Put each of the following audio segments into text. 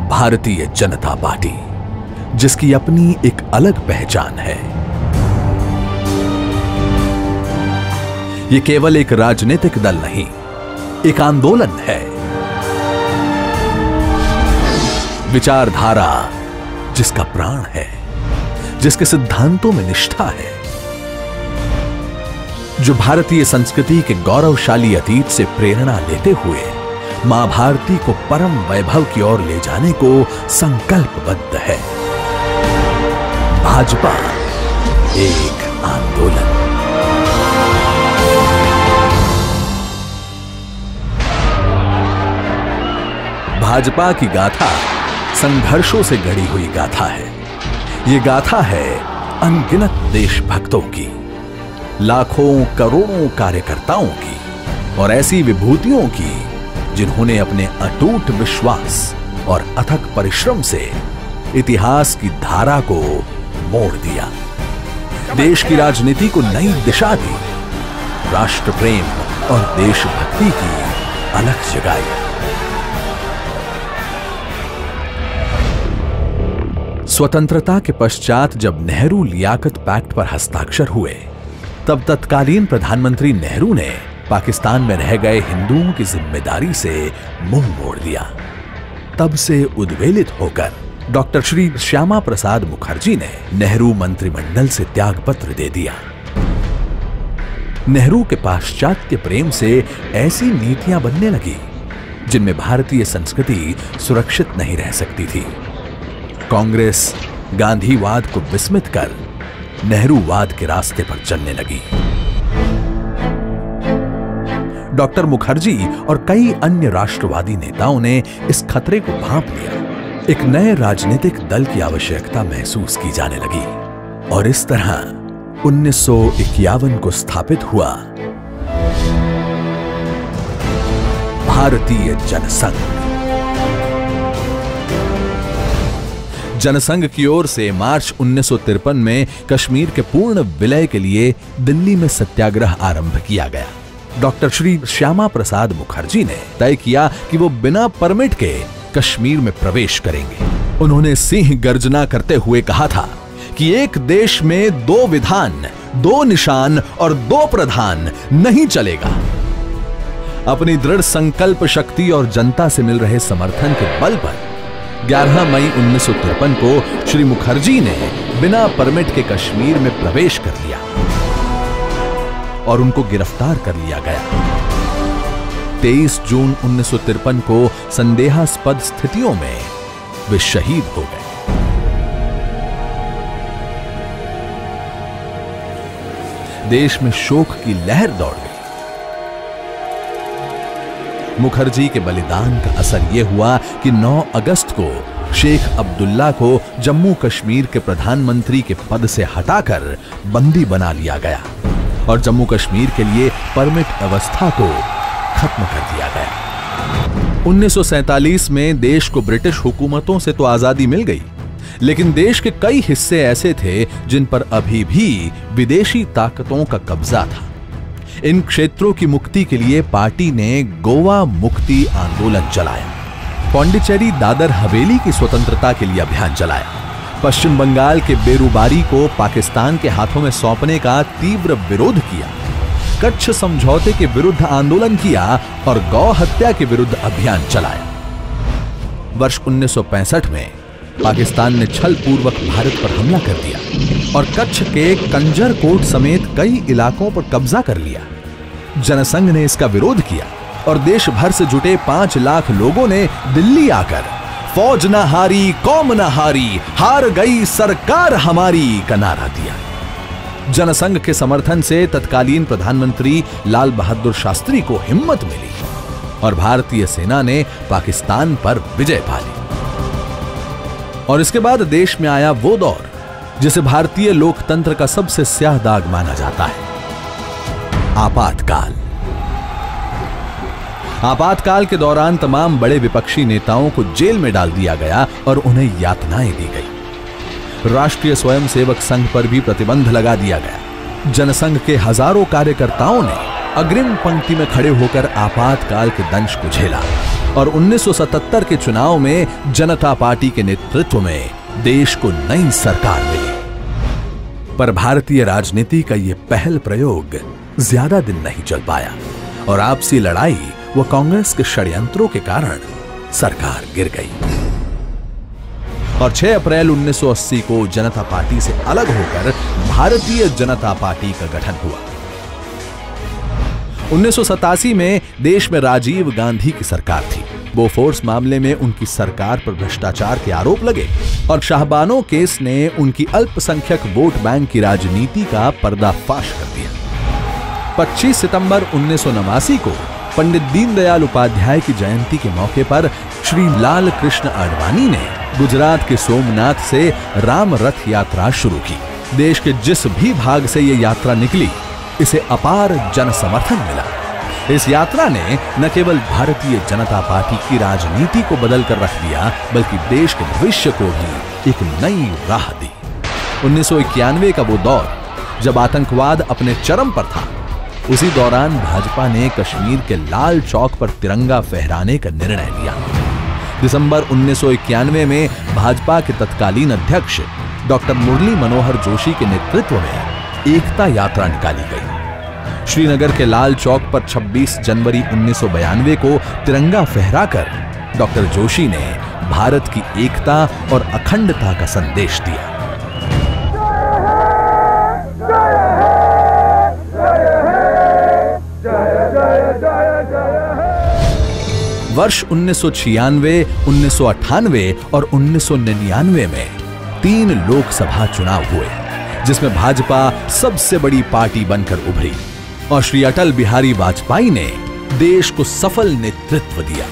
Bharatiya Janata party, जिसकी अपनी एक अलग पहचान है। ये केवल एक राजनीतिक दल नहीं, एक आंदोलन है। विचारधारा जिसका प्राण है, जिसके सिद्धांतों में निष्ठा है, जो भारतीय संस्कृति के गौरवशाली अतीत से प्रेरणा लेते हुए मां भारती को परम वैभव की ओर ले जाने को संकल्पबद्ध है। भाजपा एक आंदोलन। भाजपा की गाथा संघर्षों से गढ़ी हुई गाथा है। ये गाथा है अनगिनत देशभक्तों की, लाखों करोड़ों कार्यकर्ताओं की और ऐसी विभूतियों की जिन्होंने अपने अटूट विश्वास और अथक परिश्रम से इतिहास की धारा को मोड़ दिया, देश की राजनीति को नई दिशा दी, राष्ट्र प्रेम और देशभक्ति की अलख जगाई। स्वतंत्रता के पश्चात जब नेहरू लियाकत पैक्ट पर हस्ताक्षर हुए, तब तत्कालीन प्रधानमंत्री नेहरू ने पाकिस्तान में रह गए हिंदुओं की जिम्मेदारी से मुंह मोड़ लिया। तब से उद्वेलित होकर डॉक्टर श्री श्यामा प्रसाद मुखर्जी ने नेहरू मंत्रिमंडल से त्यागपत्र दे दिया। नेहरू के पाश्चात्य प्रेम से ऐसी नीतियां बनने लगी जिनमें भारतीय संस्कृति सुरक्षित नहीं रह सकती थी। कांग्रेस गांधीवाद को विस्मित कर नेहरूवाद के रास्ते पर चलने लगी। डॉक्टर मुखर्जी और कई अन्य राष्ट्रवादी नेताओं ने इस खतरे को भांप लिया। एक नए राजनीतिक दल की आवश्यकता महसूस की जाने लगी और इस तरह 1951 को स्थापित हुआ भारतीय जनसंघ। जनसंघ की ओर से मार्च 1953 में कश्मीर के पूर्ण विलय के लिए दिल्ली में सत्याग्रह आरंभ किया गया। डॉक्टर श्री श्यामा प्रसाद मुखर्जी ने तय किया कि वो बिना परमिट के कश्मीर में प्रवेश करेंगे। उन्होंने सिंह गर्जना करते हुए कहा था कि एक देश में 2 विधान, 2 निशान और 2 प्रधान नहीं चलेगा। अपनी दृढ़ संकल्प शक्ति और जनता से मिल रहे समर्थन के बल पर 11 मई 1953 को श्री मुखर्जी ने बिना परमिट के कश्मीर में प्रवेश कर लिया और उनको गिरफ्तार कर लिया गया। 23 जून 1953 को संदेहास्पद स्थितियों में वे शहीद हो गए। देश में शोक की लहर दौड़ गई। मुखर्जी के बलिदान का असर यह हुआ कि 9 अगस्त को शेख अब्दुल्ला को जम्मू कश्मीर के प्रधानमंत्री के पद से हटाकर बंदी बना लिया गया और जम्मू कश्मीर के लिए परमिट व्यवस्था को खत्म कर दिया गया। 1947 में देश को ब्रिटिश हुकूमतों से तो आजादी मिल गई, लेकिन देश के कई हिस्से ऐसे थे जिन पर अभी भी विदेशी ताकतों का कब्जा था। इन क्षेत्रों की मुक्ति के लिए पार्टी ने गोवा मुक्ति आंदोलन चलाया, पौंडीचेरी दादर हवेली की स्वतंत्रता के लिए अभियान चलाया, पश्चिम बंगाल के बेरुबारी को पाकिस्तान के हाथों में सौंपने का तीव्र विरोध किया, कच्छ समझौते के विरुद्ध आंदोलन किया और गौ हत्या के विरुद्ध अभियान चलाया। वर्ष 1965 में पाकिस्तान ने छलपूर्वक भारत पर हमला कर दिया और कच्छ के कंजर कोट समेत कई इलाकों पर कब्जा कर लिया। जनसंघ ने इसका विरोध किया और देश भर से जुटे 5 लाख लोगों ने दिल्ली आकर फौज न हारी, कौम न हारी, हार गई सरकार हमारी का नारा दिया। जनसंघ के समर्थन से तत्कालीन प्रधानमंत्री लाल बहादुर शास्त्री को हिम्मत मिली और भारतीय सेना ने पाकिस्तान पर विजय पा ली। और इसके बाद देश में आया वो दौर जिसे भारतीय लोकतंत्र का सबसे स्याह दाग माना जाता है, आपातकाल। आपातकाल के दौरान तमाम बड़े विपक्षी नेताओं को जेल में डाल दिया गया और उन्हें यातनाएं दी गई। राष्ट्रीय स्वयंसेवक संघ पर भी प्रतिबंध लगा दिया गया। जनसंघ के हजारों कार्यकर्ताओं ने अग्रिम पंक्ति में खड़े होकर आपातकाल के दंश को झेला और 1977 के चुनाव में जनता पार्टी के नेतृत्व में देश को नई सरकार मिली। पर भारतीय राजनीति का यह पहल प्रयोग ज्यादा दिन नहीं चल पाया और आपसी लड़ाई व कांग्रेस के षड्यंत्रों के कारण सरकार गिर गई और 6 अप्रैल 1980 को जनता पार्टी से अलग होकर भारतीय जनता पार्टी का गठन हुआ। 1987 में देश में राजीव गांधी की सरकार थी। बोफोर्स मामले में उनकी सरकार पर भ्रष्टाचार के आरोप लगे और शाहबानो केस ने उनकी अल्पसंख्यक वोट बैंक की राजनीति का पर्दाफाश कर दिया। 25 सितंबर 1989 को पंडित दीनदयाल उपाध्याय की जयंती के मौके पर श्री लाल कृष्ण आडवाणी ने गुजरात के सोमनाथ से राम रथ यात्रा शुरू की। देश के जिस भी भाग से यह यात्रा निकली, इसे अपार जन समर्थन मिला। इस यात्रा ने न केवल भारतीय जनता पार्टी की राजनीति को बदल कर रख दिया, बल्कि देश के भविष्य को भी एक नई राह दी। 1991 का वो दौर जब आतंकवाद अपने चरम पर था, उसी दौरान भाजपा ने कश्मीर के लाल चौक पर तिरंगा फहराने का निर्णय लिया। दिसंबर 1991 में भाजपा के तत्कालीन अध्यक्ष डॉक्टर मुरली मनोहर जोशी के नेतृत्व में एकता यात्रा निकाली गई। श्रीनगर के लाल चौक पर 26 जनवरी 1992 को तिरंगा फहराकर डॉक्टर जोशी ने भारत की एकता और अखंडता का संदेश दिया। वर्ष 1996, 1998 और 1999 में 3 लोकसभा चुनाव हुए, जिसमें भाजपा सबसे बड़ी पार्टी बनकर उभरी और श्री अटल बिहारी वाजपेयी ने देश को सफल नेतृत्व दिया।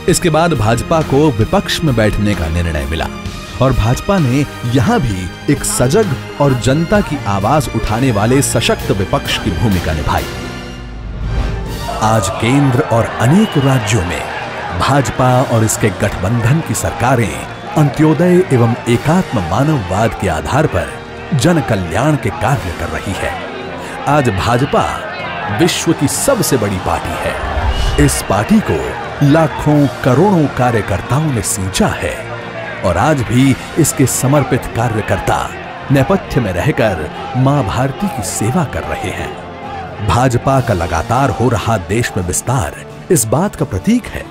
इसके बाद भाजपा को विपक्ष में बैठने का निर्णय मिला और भाजपा ने यहां भी एक सजग और जनता की आवाज उठाने वाले सशक्त विपक्ष की भूमिका निभाई। आज केंद्र और अनेक राज्यों में भाजपा और इसके गठबंधन की सरकारें अंत्योदय एवं एकात्म मानववाद के आधार पर जन कल्याण के कार्य कर रही है। आज भाजपा विश्व की सबसे बड़ी पार्टी है। इस पार्टी को लाखों करोड़ों कार्यकर्ताओं ने सींचा है और आज भी इसके समर्पित कार्यकर्ता नेपथ्य में रहकर मां भारती की सेवा कर रहे हैं। भाजपा का लगातार हो रहा देश में विस्तार इस बात का प्रतीक है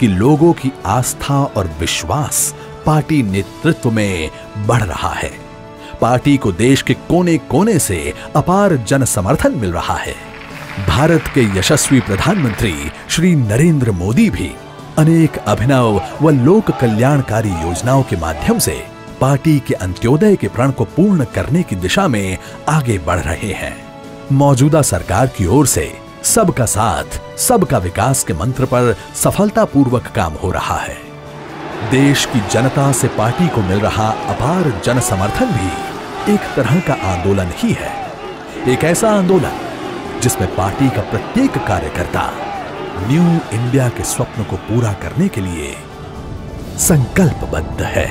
कि लोगों की आस्था और विश्वास पार्टी नेतृत्व में बढ़ रहा है। पार्टी को देश के कोने कोने से अपार जन समर्थन मिल रहा है। भारत के यशस्वी प्रधानमंत्री श्री नरेंद्र मोदी भी अनेक अभिनव व लोक कल्याणकारी योजनाओं के माध्यम से पार्टी के अंत्योदय के प्रण को पूर्ण करने की दिशा में आगे बढ़ रहे हैं। मौजूदा सरकार की ओर से सबका साथ, सबका विकास के मंत्र पर सफलतापूर्वक काम हो रहा है। देश की जनता से पार्टी को मिल रहा अपार जन समर्थन भी एक तरह का आंदोलन ही है। एक ऐसा आंदोलन जिसमें पार्टी का प्रत्येक कार्यकर्ता न्यू इंडिया के स्वप्न को पूरा करने के लिए संकल्पबद्ध है।